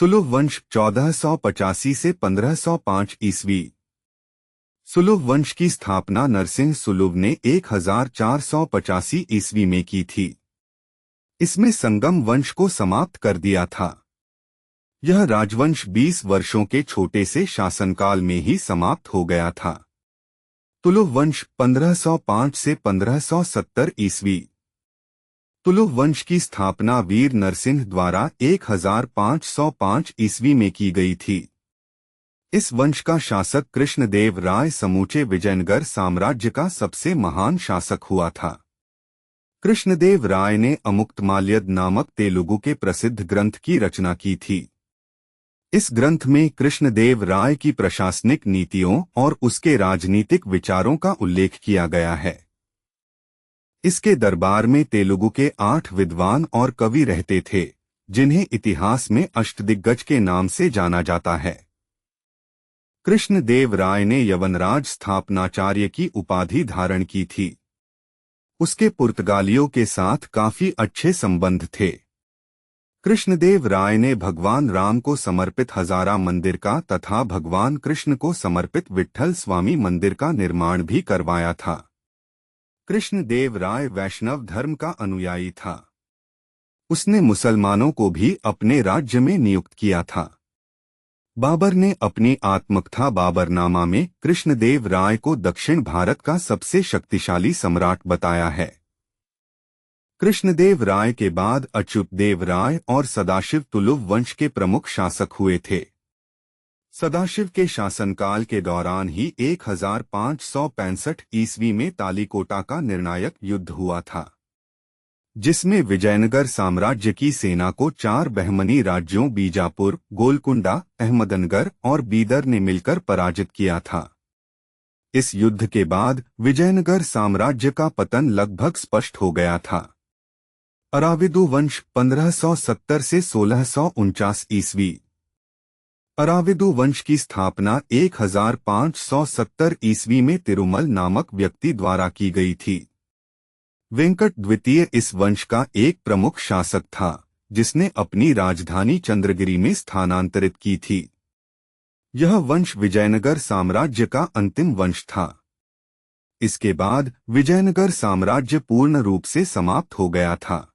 सुलुभ वंश 1485 से 1505 ईस्वी। सुलुभ वंश की स्थापना नरसिंह सुलुभ ने 1485 ईस्वी में की थी। इसमें संगम वंश को समाप्त कर दिया था। यह राजवंश 20 वर्षों के छोटे से शासनकाल में ही समाप्त हो गया था। तुलुभ वंश 1505 से 1570 ईस्वी। तुलुभ वंश की स्थापना वीर नरसिंह द्वारा 1505 ईस्वी में की गई थी। इस वंश का शासक कृष्णदेव राय समूचे विजयनगर साम्राज्य का सबसे महान शासक हुआ था। कृष्णदेव राय ने अमुक्तमाल्यद नामक तेलुगु के प्रसिद्ध ग्रंथ की रचना की थी। इस ग्रंथ में कृष्णदेव राय की प्रशासनिक नीतियों और उसके राजनीतिक विचारों का उल्लेख किया गया है। इसके दरबार में तेलुगु के 8 विद्वान और कवि रहते थे, जिन्हें इतिहास में अष्टदिग्गज के नाम से जाना जाता है। कृष्णदेव राय ने यवनराज स्थापनाचार्य की उपाधि धारण की थी। उसके पुर्तगालियों के साथ काफी अच्छे संबंध थे। कृष्णदेव राय ने भगवान राम को समर्पित हजारा मंदिर का तथा भगवान कृष्ण को समर्पित विट्ठल स्वामी मंदिर का निर्माण भी करवाया था। कृष्णदेव राय वैष्णव धर्म का अनुयायी था। उसने मुसलमानों को भी अपने राज्य में नियुक्त किया था। बाबर ने अपनी आत्मकथा बाबरनामा में कृष्णदेव राय को दक्षिण भारत का सबसे शक्तिशाली सम्राट बताया है। कृष्णदेव राय के बाद अच्युतदेव राय और सदाशिव तुलुभ वंश के प्रमुख शासक हुए थे। सदाशिव के शासनकाल के दौरान ही 1565 ईस्वी में तालीकोटा का निर्णायक युद्ध हुआ था, जिसमें विजयनगर साम्राज्य की सेना को 4 बहमनी राज्यों बीजापुर, गोलकुंडा, अहमदनगर और बीदर ने मिलकर पराजित किया था। इस युद्ध के बाद विजयनगर साम्राज्य का पतन लगभग स्पष्ट हो गया था। अराविदु वंश 1570 से 1649 ईस्वी। अराविदु वंश की स्थापना 1570 ईस्वी में तिरुमल नामक व्यक्ति द्वारा की गई थी। वेंकट द्वितीय इस वंश का एक प्रमुख शासक था, जिसने अपनी राजधानी चंद्रगिरी में स्थानांतरित की थी। यह वंश विजयनगर साम्राज्य का अंतिम वंश था। इसके बाद विजयनगर साम्राज्य पूर्ण रूप से समाप्त हो गया था।